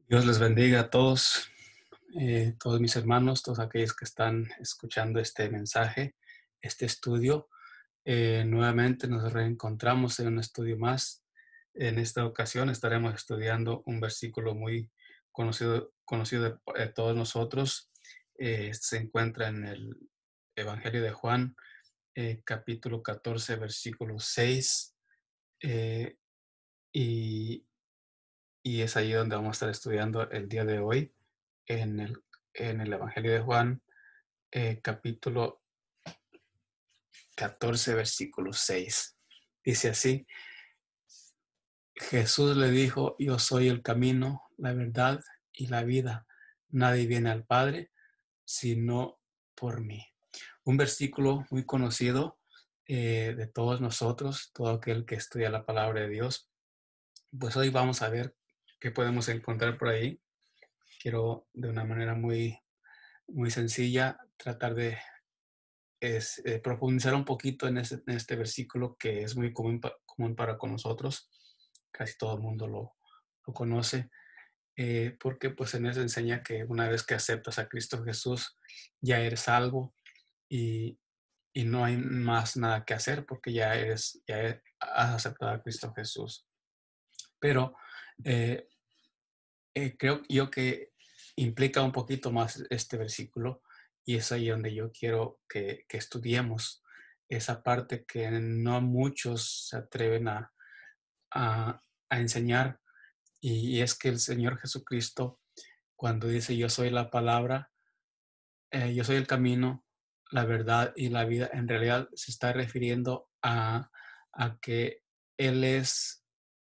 Dios les bendiga a todos, todos mis hermanos, todos aquellos que están escuchando este mensaje, este estudio. Nuevamente nos reencontramos en un estudio más. En esta ocasión estaremos estudiando un versículo muy conocido de todos nosotros. Se encuentra en el Evangelio de Juan, capítulo 14, versículo 6. eh, y y es ahí donde vamos a estar estudiando el día de hoy, en el Evangelio de Juan, capítulo 14, versículo 6. Dice así: Jesús le dijo: Yo soy el camino, la verdad y la vida. Nadie viene al Padre sino por mí. Un versículo muy conocido de todos nosotros, todo aquel que estudia la palabra de Dios. Pues hoy vamos a ver qué podemos encontrar por ahí. Quiero de una manera muy sencilla tratar de profundizar un poquito en este versículo que es muy común para con nosotros. Casi todo el mundo lo conoce, porque pues en eso enseña que una vez que aceptas a Cristo Jesús, ya eres salvo y, y no hay más nada que hacer porque has aceptado a Cristo Jesús. Pero eh, creo yo que implica un poquito más este versículo y es ahí donde yo quiero que estudiemos esa parte que no muchos se atreven a, a enseñar, y es que el Señor Jesucristo, cuando dice yo soy la palabra, yo soy el camino, la verdad y la vida, en realidad se está refiriendo a que Él es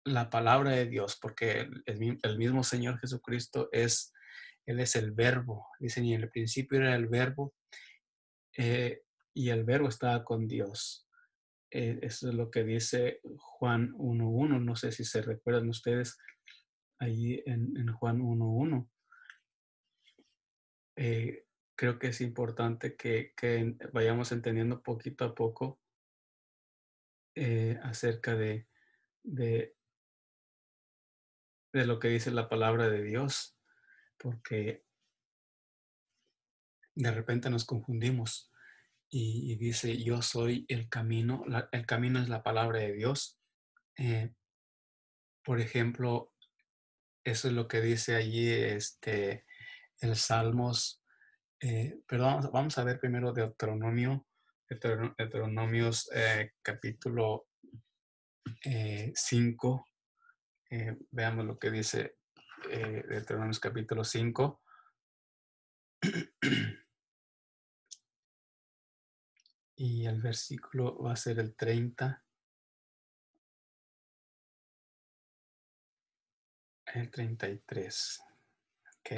la palabra de Dios, porque el mismo Señor Jesucristo Él es el verbo. Dicen, y en el principio era el verbo, y el verbo estaba con Dios. Eso es lo que dice Juan 1:1. No sé si se recuerdan ustedes allí en Juan 1:1. Eh, Creo que es importante que vayamos entendiendo poquito a poco acerca de, de lo que dice la palabra de Dios, porque de repente nos confundimos y dice, yo soy el camino. El camino es la palabra de Dios. Eh, por ejemplo, eso es lo que dice allí el Salmos. Perdón, vamos a ver primero Deuteronomios, capítulo 5. Veamos lo que dice Deuteronomios capítulo 5. Y el versículo va a ser el 30, el 33. ¿Ok?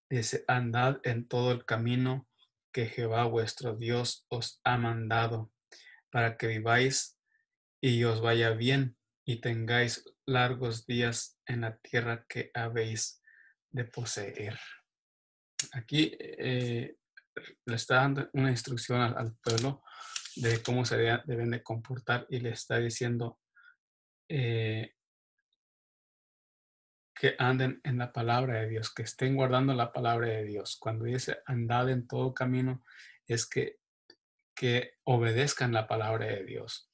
Dice, andad en todo el camino que Jehová vuestro Dios os ha mandado, para que viváis y os vaya bien y tengáis largos días en la tierra que habéis de poseer. Aquí le está dando una instrucción al pueblo de cómo deben de comportar, y le está diciendo eh, que anden en la palabra de Dios, que estén guardando la palabra de Dios. Cuando dice andad en todo camino, es que obedezcan la palabra de Dios.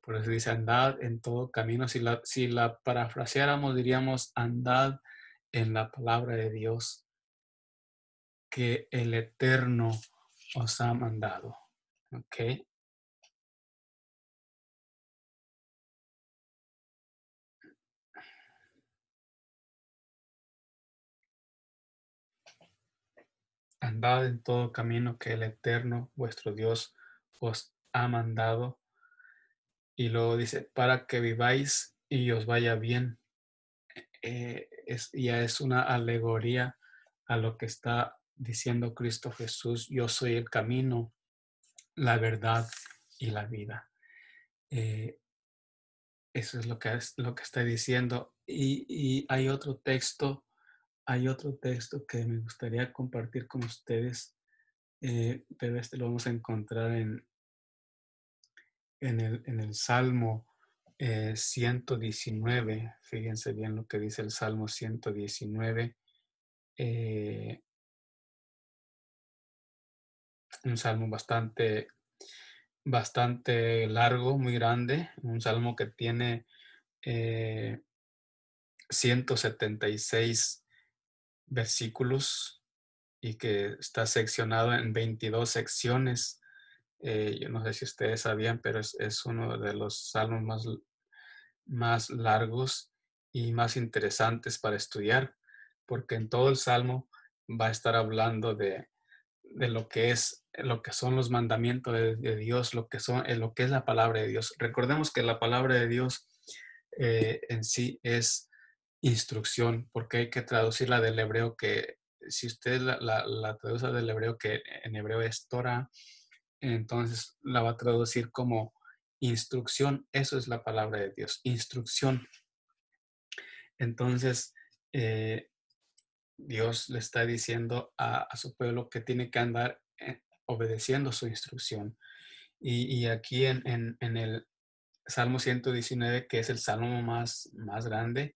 Por eso dice andad en todo camino. Si la parafraseáramos, diríamos andad en la palabra de Dios que el Eterno os ha mandado. ¿Ok? Andad en todo camino que el Eterno, vuestro Dios, os ha mandado. Y luego dice, para que viváis y os vaya bien. Ya es una alegoría a lo que está diciendo Cristo Jesús: yo soy el camino, la verdad y la vida. Eh, Eso es lo que está diciendo. Y hay otro texto que me gustaría compartir con ustedes, pero este lo vamos a encontrar en el Salmo. 119, fíjense bien lo que dice el Salmo 119, eh, un salmo bastante largo, muy grande, un salmo que tiene eh, 176 versículos y que está seccionado en 22 secciones. Yo no sé si ustedes sabían, pero es uno de los salmos más largos y más interesantes para estudiar, porque en todo el salmo va a estar hablando de lo que son los mandamientos de Dios, lo que es la palabra de Dios. Recordemos que la palabra de Dios en sí es instrucción, porque hay que traducirla del hebreo, que si usted la traduce del hebreo, que en hebreo es Torah, entonces la va a traducir como instrucción. Eso es la palabra de Dios, instrucción. Entonces, eh, Dios le está diciendo a su pueblo que tiene que andar obedeciendo su instrucción. Y aquí en el Salmo 119, que es el salmo más grande,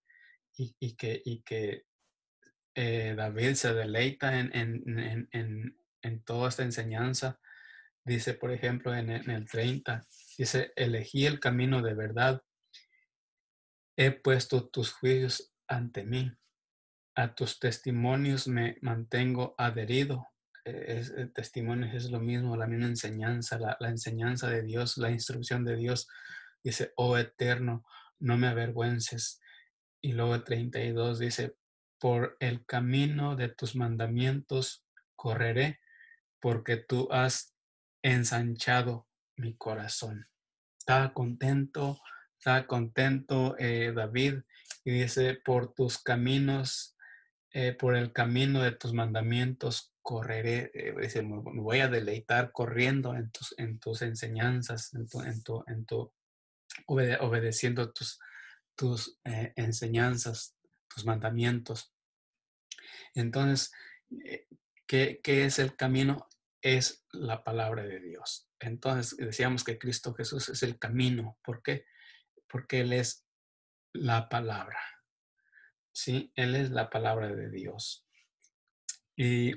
y que David se deleita en toda esta enseñanza. Dice, por ejemplo, en el 30, dice, elegí el camino de verdad, he puesto tus juicios ante mí, a tus testimonios me mantengo adherido. Testimonios es lo mismo, la misma enseñanza, la enseñanza de Dios, la instrucción de Dios. Dice, oh eterno, no me avergüences. Y luego el 32 dice, por el camino de tus mandamientos correré, porque tú has ensanchado mi corazón. Estaba contento David, y dice, por tus caminos, por el camino de tus mandamientos correré. Dice, me voy a deleitar corriendo en tus enseñanzas, obedeciendo tus enseñanzas, tus mandamientos. Entonces, eh, ¿qué es el camino? Es la palabra de Dios. Entonces, decíamos que Cristo Jesús es el camino. ¿Por qué? Porque Él es la palabra. ¿Sí? Él es la palabra de Dios. Y,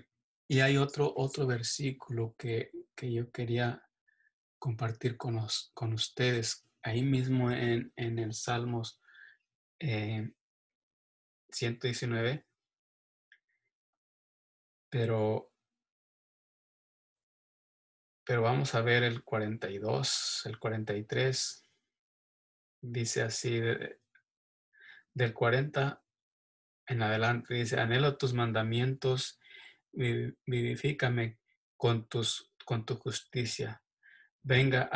y hay otro versículo que yo quería compartir con ustedes, ahí mismo en el Salmos 119, pero, pero vamos a ver el 42, el 43, dice así, del 40 en adelante, dice, anhelo tus mandamientos, vivifícame con tu justicia. Venga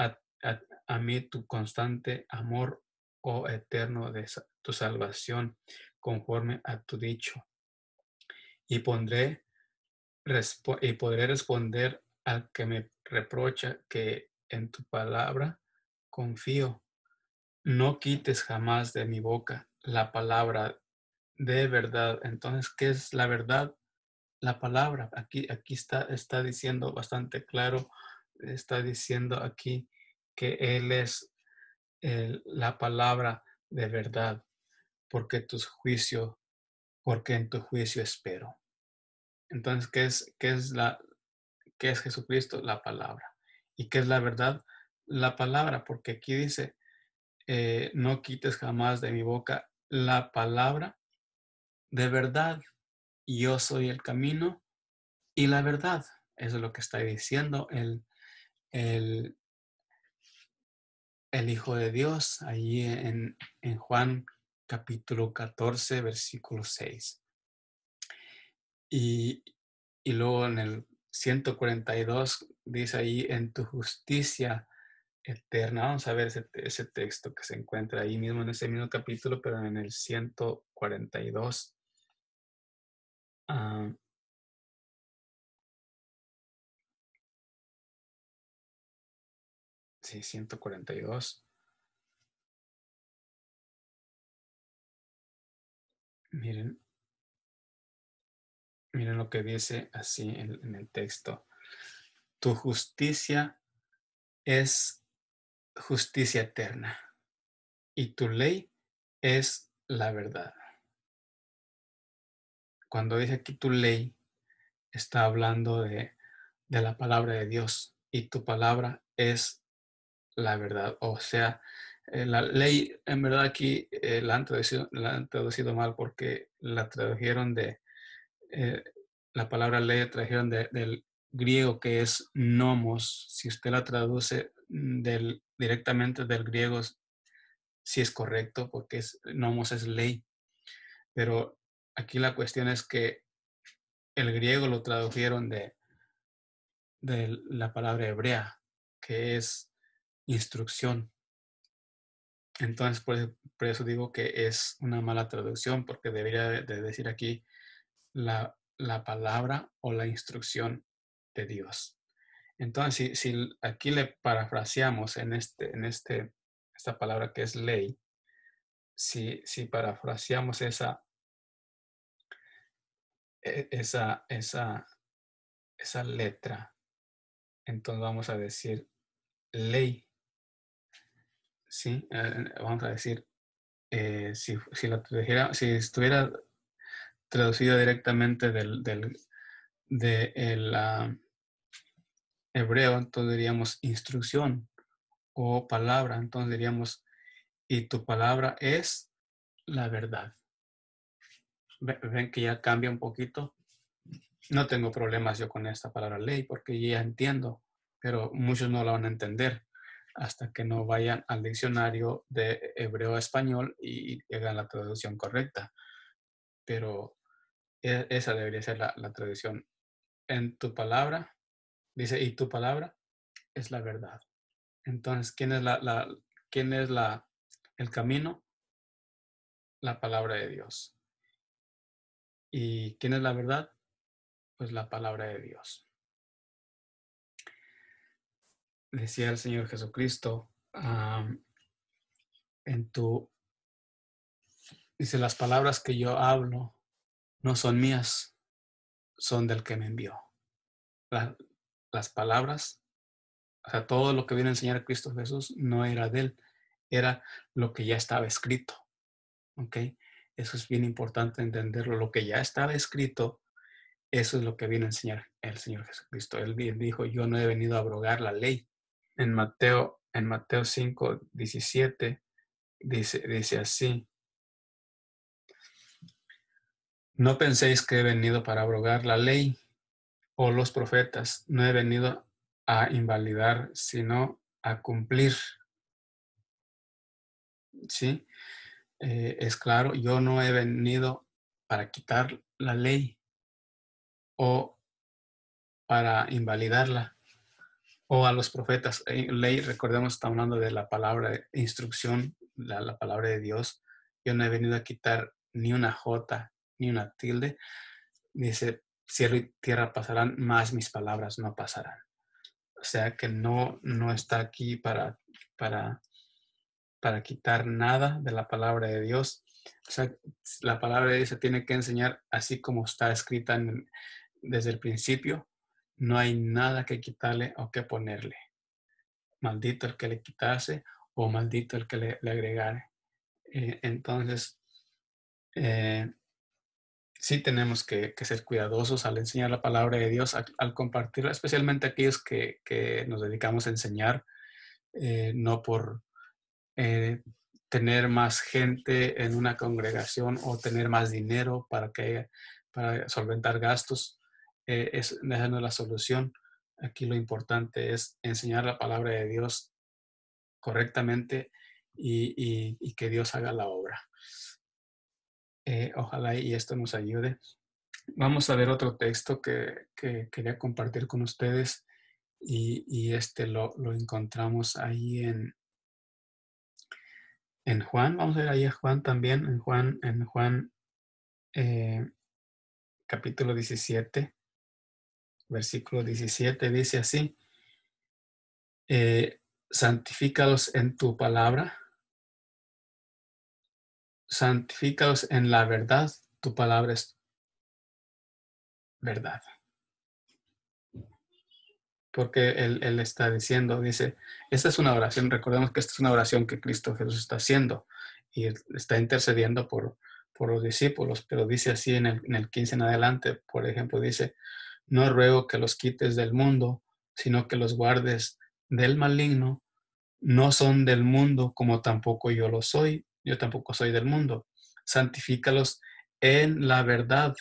a mí tu constante amor, oh eterno, de tu salvación, conforme a tu dicho. Y podré responder al que me reprocha, que en tu palabra confío. No quites jamás de mi boca la palabra de verdad. Entonces, ¿qué es la verdad? La palabra. Aquí está diciendo bastante claro, está diciendo aquí que Él es la palabra de verdad, porque porque en tu juicio espero. Entonces, ¿qué es Jesucristo? La palabra. ¿Y qué es la verdad? La palabra, porque aquí dice, no quites jamás de mi boca la palabra de verdad. Yo soy el camino y la verdad. Eso es lo que está diciendo el, el Hijo de Dios allí en Juan capítulo 14, versículo 6. Y, y luego en el 142 dice ahí, en tu justicia eterna. Vamos a ver ese texto que se encuentra ahí mismo en ese mismo capítulo, pero en el 142. Ah, sí, 142. Miren, miren lo que dice así en el texto. Tu justicia es justicia eterna y tu ley es la verdad. Cuando dice aquí tu ley, está hablando de la palabra de Dios y tu palabra es la verdad. O sea, la ley, en verdad aquí la han traducido mal porque la tradujeron eh, la palabra ley la trajeron del griego que es nomos. Si usted la traduce directamente del griego, sí es correcto porque nomos es ley. Pero aquí la cuestión es que el griego lo tradujeron de la palabra hebrea, que es instrucción. Entonces, por eso digo que es una mala traducción, porque debería de decir aquí la palabra o la instrucción de Dios. Entonces, si aquí le parafraseamos esta palabra que es ley, si parafraseamos e- esa, esa, esa letra, entonces vamos a decir ley, ¿sí? Vamos a decir, si estuviera traducida directamente del hebreo, entonces diríamos instrucción o palabra, entonces diríamos, y tu palabra es la verdad. Ven que ya cambia un poquito. No tengo problemas yo con esta palabra ley porque ya entiendo, pero muchos no la van a entender hasta que no vayan al diccionario de hebreo a español y hagan la traducción correcta. Pero esa debería ser la traducción. En tu palabra, dice, y tu palabra es la verdad. Entonces, quién es el camino? La palabra de Dios. ¿Y quién es la verdad? Pues la palabra de Dios. Decía el Señor Jesucristo, en tu, dice, las palabras que yo hablo no son mías, son del que me envió. La- las palabras, o sea, todo lo que viene a enseñar Cristo Jesús no era de él, era lo que ya estaba escrito. ¿Ok? Eso es bien importante entenderlo. Lo que ya estaba escrito, eso es lo que viene a enseñar el Señor Jesucristo. Él dijo, yo no he venido a abrogar la ley. En Mateo 5:17 dice así, no penséis que he venido para abrogar la ley o los profetas, no he venido a invalidar, sino a cumplir. ¿Sí? Es claro, yo no he venido para quitar la ley o para invalidarla o a los profetas. Ley, recordemos, está hablando de la palabra de instrucción, la palabra de Dios. Yo no he venido a quitar ni una jota ni una tilde. Dice, cielo y tierra pasarán, más mis palabras no pasarán. O sea que no está aquí para, para quitar nada de la palabra de Dios. O sea, la palabra de Dios se tiene que enseñar así como está escrita desde el principio. No hay nada que quitarle o que ponerle. Maldito el que le quitase o maldito el que le agregare. Entonces, eh, sí tenemos que ser cuidadosos al enseñar la palabra de Dios, al compartirla, especialmente aquellos que nos dedicamos a enseñar, no por eh, tener más gente en una congregación o tener más dinero para solventar gastos. Esa no es la solución. Aquí lo importante es enseñar la palabra de Dios correctamente y que Dios haga la obra. Ojalá y esto nos ayude. Vamos a ver otro texto que quería compartir con ustedes y este lo encontramos ahí en Juan. Vamos a ver ahí a Juan también, en Juan eh, capítulo 17, versículo 17, dice así, santifícalos en tu palabra, santifícalos en la verdad, tu palabra es verdad. porque él está diciendo, dice, esta es una oración, recordemos que esta es una oración que Cristo Jesús está haciendo y él está intercediendo por los discípulos, pero dice así en el 15 en adelante, por ejemplo, dice, no ruego que los quites del mundo, sino que los guardes del maligno. No son del mundo, como tampoco yo lo soy. Yo tampoco soy del mundo. Santifícalos en la verdad.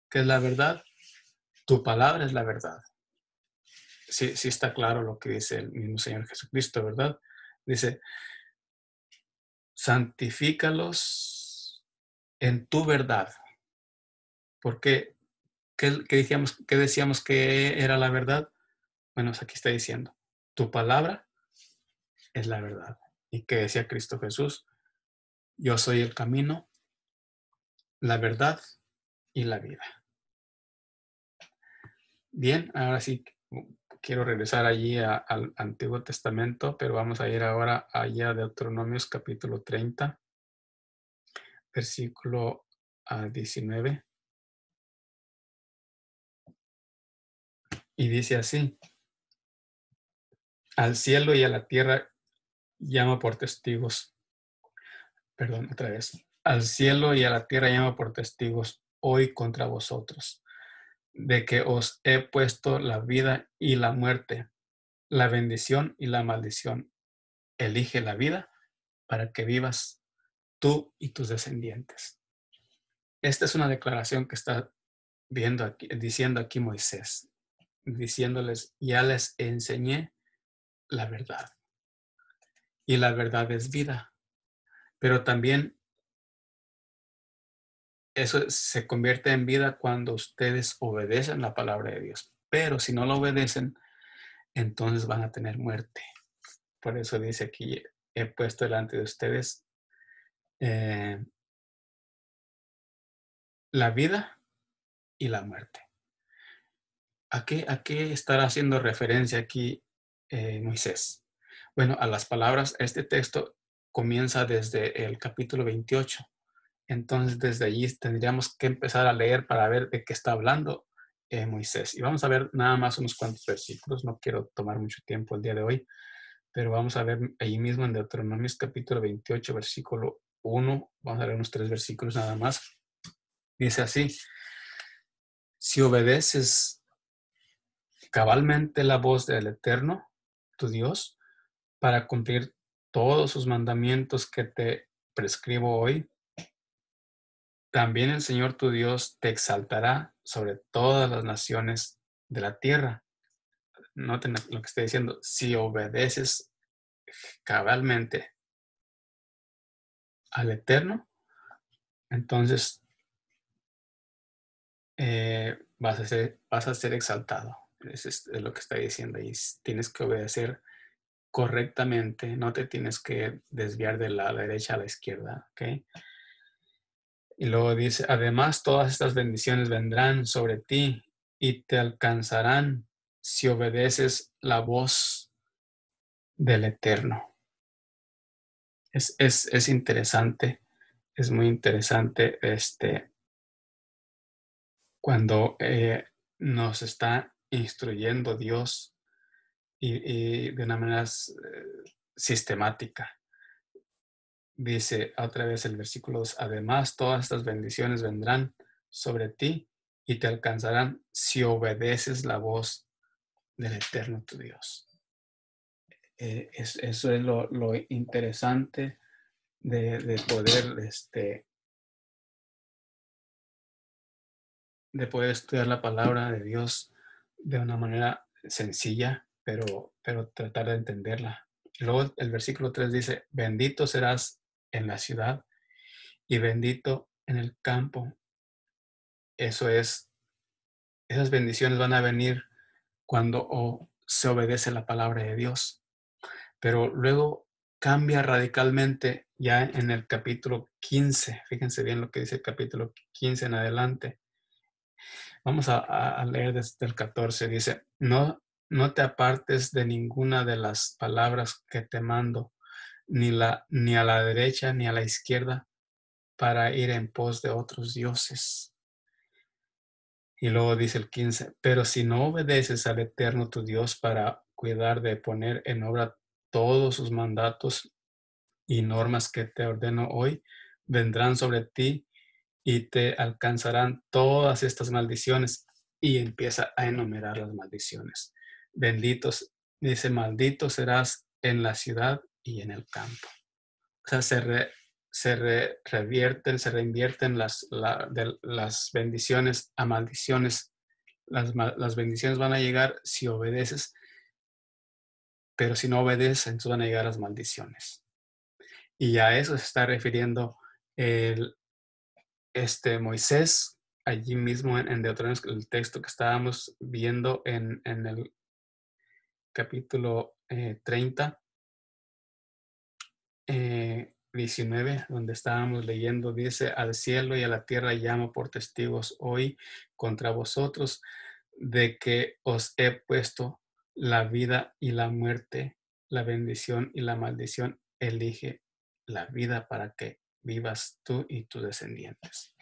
¿Qué es la verdad? Tu palabra es la verdad. Sí, sí está claro lo que dice el mismo Señor Jesucristo, ¿verdad? Dice, santifícalos en tu verdad. Porque, ¿qué decíamos que era la verdad? Bueno, aquí está diciendo, tu palabra es la verdad. ¿Y qué decía Cristo Jesús? Yo soy el camino, la verdad y la vida. Bien, ahora sí quiero regresar allí al Antiguo Testamento, pero vamos a ir ahora allá de Deuteronomios capítulo 30, versículo 19. Y dice así, al cielo y a la tierra llamo por testigos, perdón, otra vez, al cielo y a la tierra llamo por testigos hoy contra vosotros, de que os he puesto la vida y la muerte, la bendición y la maldición. Elige la vida para que vivas tú y tus descendientes. Esta es una declaración que está diciendo aquí Moisés, diciéndoles, ya les enseñé la verdad. Y la verdad es vida. Pero también eso se convierte en vida cuando ustedes obedecen la palabra de Dios. Pero si no lo obedecen, entonces van a tener muerte. Por eso dice aquí, he puesto delante de ustedes eh, la vida y la muerte. ¿A qué estará haciendo referencia aquí Moisés? Bueno, a las palabras, este texto comienza desde el capítulo 28. Entonces, desde allí tendríamos que empezar a leer para ver de qué está hablando Moisés. Y vamos a ver nada más unos cuantos versículos. No quiero tomar mucho tiempo el día de hoy, pero vamos a ver ahí mismo en Deuteronomios capítulo 28, versículo 1. Vamos a ver unos 3 versículos nada más. Dice así, si obedeces cabalmente la voz del Eterno, tu Dios, para cumplir todos sus mandamientos que te prescribo hoy, también el Señor tu Dios te exaltará sobre todas las naciones de la tierra. Noten lo que estoy diciendo. Si obedeces cabalmente al Eterno, entonces vas a ser exaltado. Es lo que está diciendo. Y tienes que obedecer correctamente. No te tienes que desviar de la derecha a la izquierda. ¿Ok? Y luego dice, además todas estas bendiciones vendrán sobre ti y te alcanzarán si obedeces la voz del Eterno. Es interesante, es muy interesante cuando nos está instruyendo Dios y de una manera sistemática. Dice otra vez el versículo 2, además todas estas bendiciones vendrán sobre ti y te alcanzarán si obedeces la voz del Eterno tu Dios. Eso es lo interesante de poder estudiar la palabra de Dios de una manera sencilla, pero tratar de entenderla. Luego el versículo 3 dice, bendito serás en la ciudad y bendito en el campo. Eso es, esas bendiciones van a venir cuando se obedece la palabra de Dios. Pero luego cambia radicalmente ya en el capítulo 15. Fíjense bien lo que dice el capítulo 15 en adelante. Vamos a leer desde el 14. Dice, no te apartes de ninguna de las palabras que te mando, ni a la derecha ni a la izquierda, para ir en pos de otros dioses Y luego dice el 15, pero si no obedeces al Eterno tu Dios para cuidar de poner en obra todos sus mandatos y normas que te ordeno hoy, vendrán sobre ti y te alcanzarán todas estas maldiciones. Y empieza a enumerar las maldiciones. Benditos, dice, maldito serás en la ciudad y en el campo. O sea, se reinvierten las bendiciones a maldiciones. Las bendiciones van a llegar si obedeces, pero si no obedeces, entonces van a llegar las maldiciones. Y a eso se está refiriendo el, Moisés, allí mismo en Deuteronomio, el texto que estábamos viendo en el capítulo 30, 19, donde estábamos leyendo, dice, al cielo y a la tierra llamo por testigos hoy contra vosotros de que os he puesto la vida y la muerte, la bendición y la maldición. Elige la vida para que vivas tú y tus descendientes.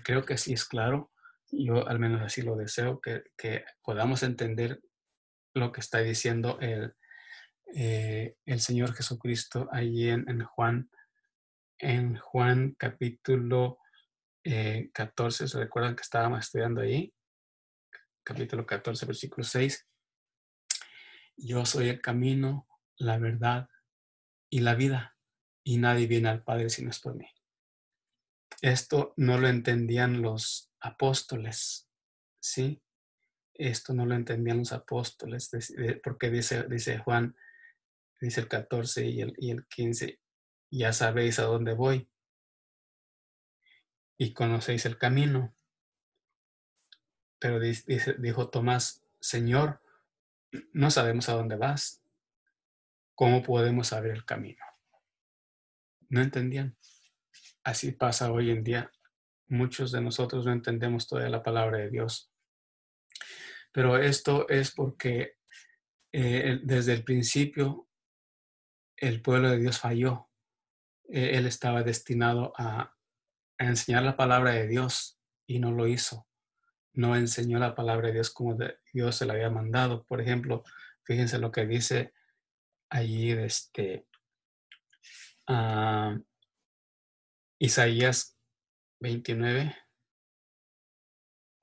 Creo que sí es claro. Yo al menos así lo deseo, que podamos entender lo que está diciendo el Señor Jesucristo allí en Juan capítulo 14. ¿Se recuerdan que estábamos estudiando ahí? Capítulo 14, versículo 6. Yo soy el camino, la verdad y la vida, y nadie viene al Padre si no es por mí. Esto no lo entendían los apóstoles, ¿sí? Esto no lo entendían los apóstoles, porque dice Juan, dice el 14 y el 15, ya sabéis a dónde voy y conocéis el camino. Pero dijo Tomás, Señor, no sabemos a dónde vas. ¿Cómo podemos saber el camino? No entendían. Así pasa hoy en día. Muchos de nosotros no entendemos toda la palabra de Dios. Pero esto es porque desde el principio el pueblo de Dios falló. Él estaba destinado a enseñar la palabra de Dios y no lo hizo. No enseñó la palabra de Dios como Dios se la había mandado. Por ejemplo, fíjense lo que dice allí Isaías 29.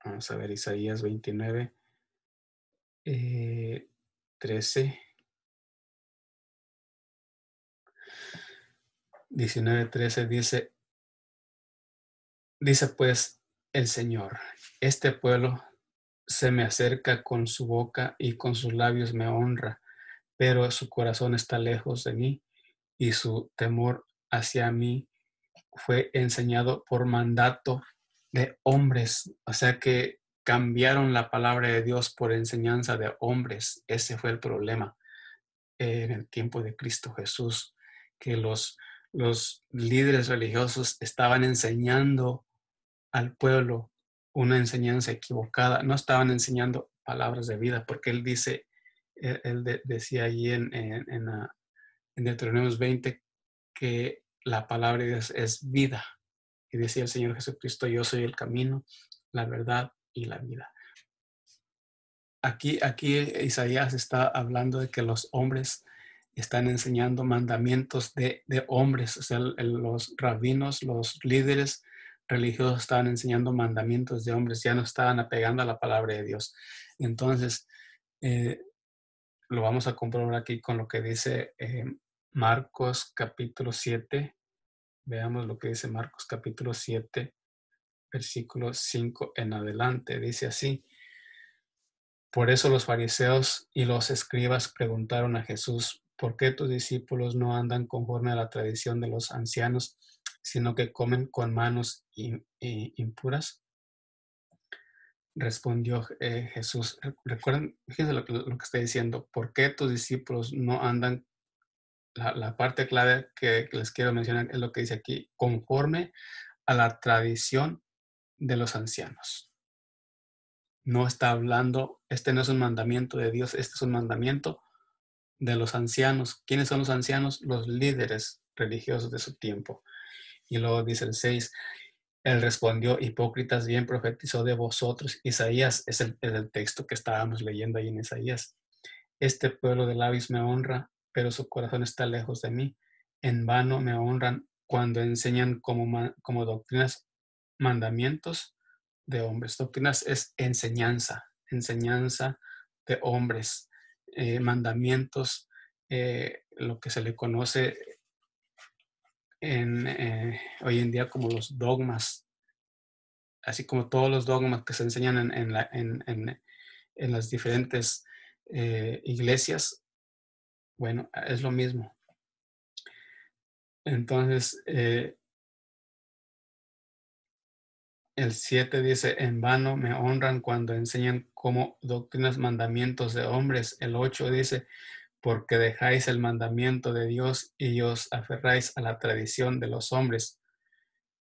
Vamos a ver Isaías 29, 13. 19:13 dice pues el Señor, este pueblo se me acerca con su boca y con sus labios me honra, pero su corazón está lejos de mí y su temor hacia mí fue enseñado por mandato de hombres. O sea que cambiaron la palabra de Dios por enseñanza de hombres. Ese fue el problema en el tiempo de Cristo Jesús, que los líderes religiosos estaban enseñando al pueblo una enseñanza equivocada, no estaban enseñando palabras de vida, porque él dice, decía allí en Deuteronomios 20 que la palabra de Dios es vida. Y decía el Señor Jesucristo, yo soy el camino, la verdad y la vida. Aquí Isaías está hablando de que los hombres están enseñando mandamientos de hombres, o sea, los rabinos, los líderes religiosos estaban enseñando mandamientos de hombres, ya no estaban apegando a la palabra de Dios. Entonces, lo vamos a comprobar aquí con lo que dice Marcos capítulo 7. Veamos lo que dice Marcos capítulo 7, versículo 5 en adelante. Dice así. Por eso los fariseos y los escribas preguntaron a Jesús, ¿por qué tus discípulos no andan conforme a la tradición de los ancianos, sino que comen con manos impuras? Respondió Jesús. Recuerden, fíjense lo que está diciendo, ¿por qué tus discípulos no andan? La parte clave que les quiero mencionar es lo que dice aquí, conforme a la tradición de los ancianos. No está hablando, este no es un mandamiento de Dios, este es un mandamiento de los ancianos. ¿Quiénes son los ancianos? Los líderes religiosos de su tiempo. Y luego dice el 6, Él respondió: hipócritas, bien profetizó de vosotros. Isaías es el texto que estábamos leyendo ahí en Isaías. Este pueblo de labios me honra, pero su corazón está lejos de mí. En vano me honran cuando enseñan como doctrinas mandamientos de hombres. Doctrinas es enseñanza, enseñanza de hombres. Mandamientos, lo que se le conoce hoy en día como los dogmas, así como todos los dogmas que se enseñan en las diferentes iglesias. Bueno, es lo mismo. Entonces, el 7 dice: en vano me honran cuando enseñan como doctrinas mandamientos de hombres. El 8 dice: porque dejáis el mandamiento de Dios y os aferráis a la tradición de los hombres,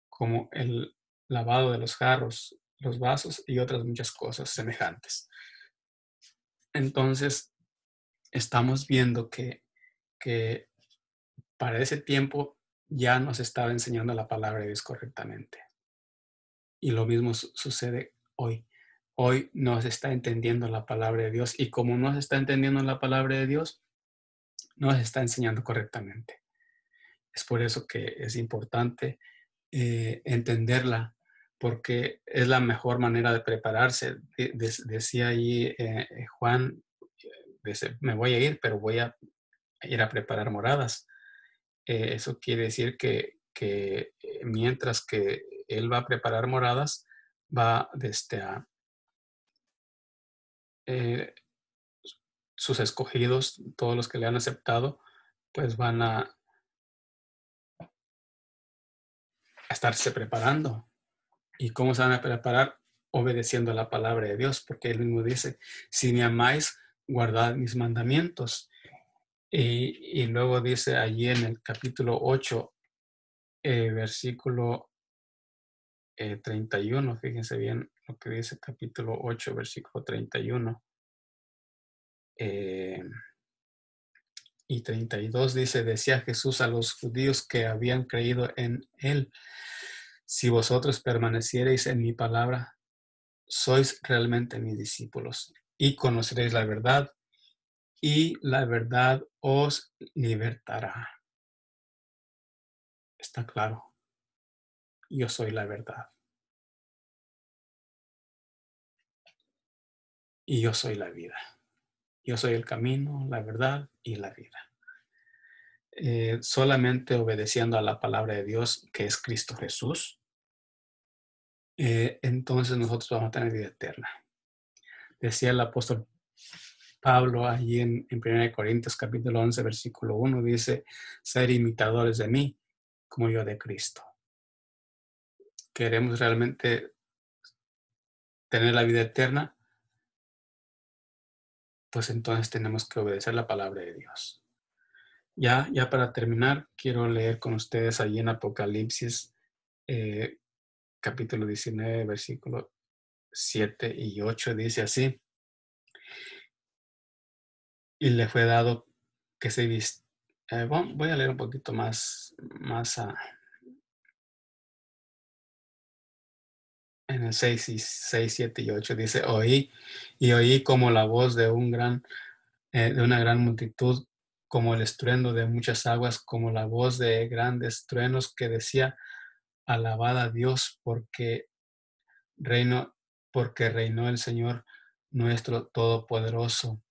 como el lavado de los jarros, los vasos y otras muchas cosas semejantes. Entonces, estamos viendo que para ese tiempo ya nos estaba enseñando la palabra de Dios correctamente. Y lo mismo sucede hoy. Hoy no se está entendiendo la palabra de Dios, y como no se está entendiendo la palabra de Dios, no se está enseñando correctamente. Es por eso que es importante entenderla, porque es la mejor manera de prepararse. Decía ahí Juan, dice: me voy a ir, pero voy a ir a preparar moradas. Eso quiere decir que mientras que él va a preparar moradas, va eh, sus escogidos, todos los que le han aceptado, pues van a estarse preparando. ¿Y cómo se van a preparar? Obedeciendo la palabra de Dios, porque él mismo dice: si me amáis, guardad mis mandamientos. Y luego dice allí en el capítulo 8, versículo 31, fíjense bien lo que dice capítulo 8, versículo 31 y 32, dice: decía Jesús a los judíos que habían creído en él: si vosotros permaneciereis en mi palabra, sois realmente mis discípulos, y conoceréis la verdad, y la verdad os libertará. Está claro. Yo soy la verdad. Y yo soy la vida. Yo soy el camino, la verdad y la vida. Solamente obedeciendo a la palabra de Dios, que es Cristo Jesús, entonces nosotros vamos a tener vida eterna. Decía el apóstol Pablo allí en 1 Corintios capítulo 11, versículo 1, dice: ser imitadores de mí, como yo de Cristo. Queremos realmente tener la vida eterna, pues entonces tenemos que obedecer la palabra de Dios. Ya para terminar, quiero leer con ustedes allí en Apocalipsis, capítulo 19, versículo 7 y 8, dice así: y le fue dado que se viste. Voy a leer un poquito más en el 7 y 8, dice: oí como la voz de de una gran multitud, como el estruendo de muchas aguas, como la voz de grandes truenos, que decía: alabad a Dios, reino, porque reinó el Señor nuestro Todopoderoso.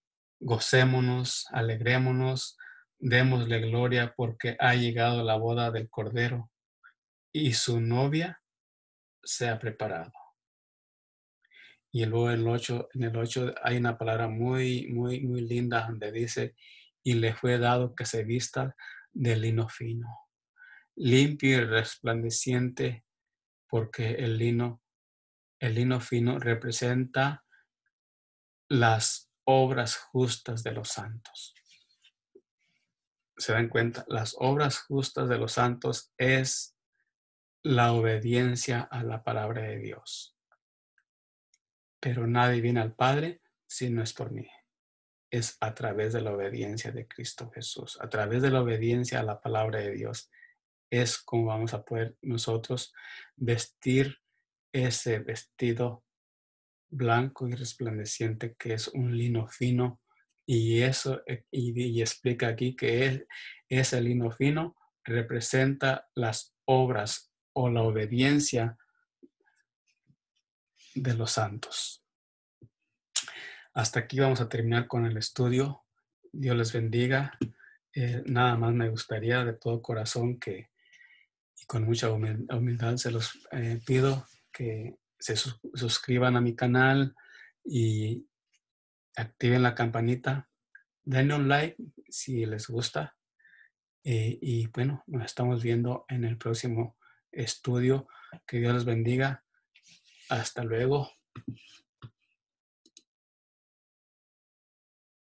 Gocémonos, alegrémonos, démosle gloria, porque ha llegado la boda del Cordero, y su novia se ha preparado. Y luego en el 8 hay una palabra muy linda donde dice: y le fue dado que se vista de lino fino, limpio y resplandeciente, porque el lino fino representa las obras justas de los santos. ¿Se dan cuenta? Las obras justas de los santos es la obediencia a la palabra de Dios. Pero nadie viene al Padre si no es por mí. Es a través de la obediencia de Cristo Jesús, a través de la obediencia a la palabra de Dios. es como vamos a poder nosotros vestir ese vestido blanco y resplandeciente que es un lino fino. Y eso, y explica aquí que ese lino fino representa las obras o la obediencia de los santos. Hasta aquí vamos a terminar con el estudio. Dios les bendiga. Nada más me gustaría de todo corazón que, y con mucha humildad se los pido que se suscriban a mi canal y activen la campanita. Denle un like si les gusta. Y bueno, nos estamos viendo en el próximo estudio. Que Dios les bendiga. Hasta luego.